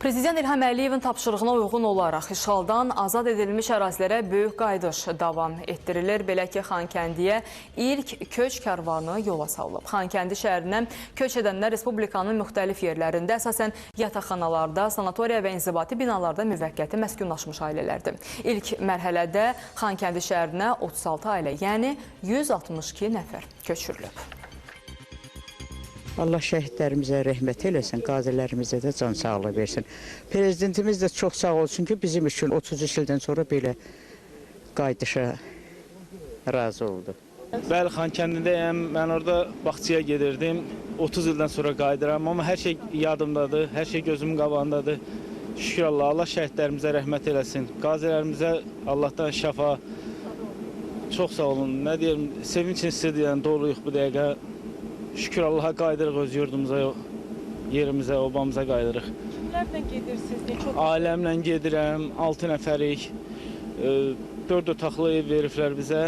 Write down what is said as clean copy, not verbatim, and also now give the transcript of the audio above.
Prezident İlham Əliyevin tapşırığına uyğun olaraq işğaldan azad edilmiş ərazilərə böyük qayıdış davam etdirilir. Belə ki, Xankəndiyə ilk köç karvanı yola salınıb. Xankəndi şəhərindən köç edənlər Respublikanın müxtəlif yerlərində, əsasən yataqxanalarda, sanatoriya və inzibati binalarda müvəqqəti məskunlaşmış ailələrdir. İlk mərhələdə Xankəndi şəhərinə 36 ailə, yəni 162 nəfər köçürülüb. Allah şəhidlərimizə rəhmət eləsin, qazilərimizə də can sağlığı versin. Prezidentimiz də çox sağ olsun ki, bizim üçün 33 ildən sonra belə qayıdışa razı oldu. Bəli, Xankəndidəyəm. Mən orada bağçaya gedirdim. 30 ildən sonra qayıdıram, amma hər şey yadımdadır, hər şey gözümün qabağındadır. Şükür Allah, Allah şəhidlərimizə rəhmət eləsin. Qazilərimizə Allahdan şəfa. Çox sağ olun. Nə deyim, sevinç hissi doluyuq bu dəqiqə. Şükür Allah'a qayıdırıq öz yurdumuza, yerimizə, obamıza qayıdırıq. Kimlərlə gedirsiniz? Ailəmlə gedirəm, 6 nəfərik, 4 otaqlı ev veriblər bizə.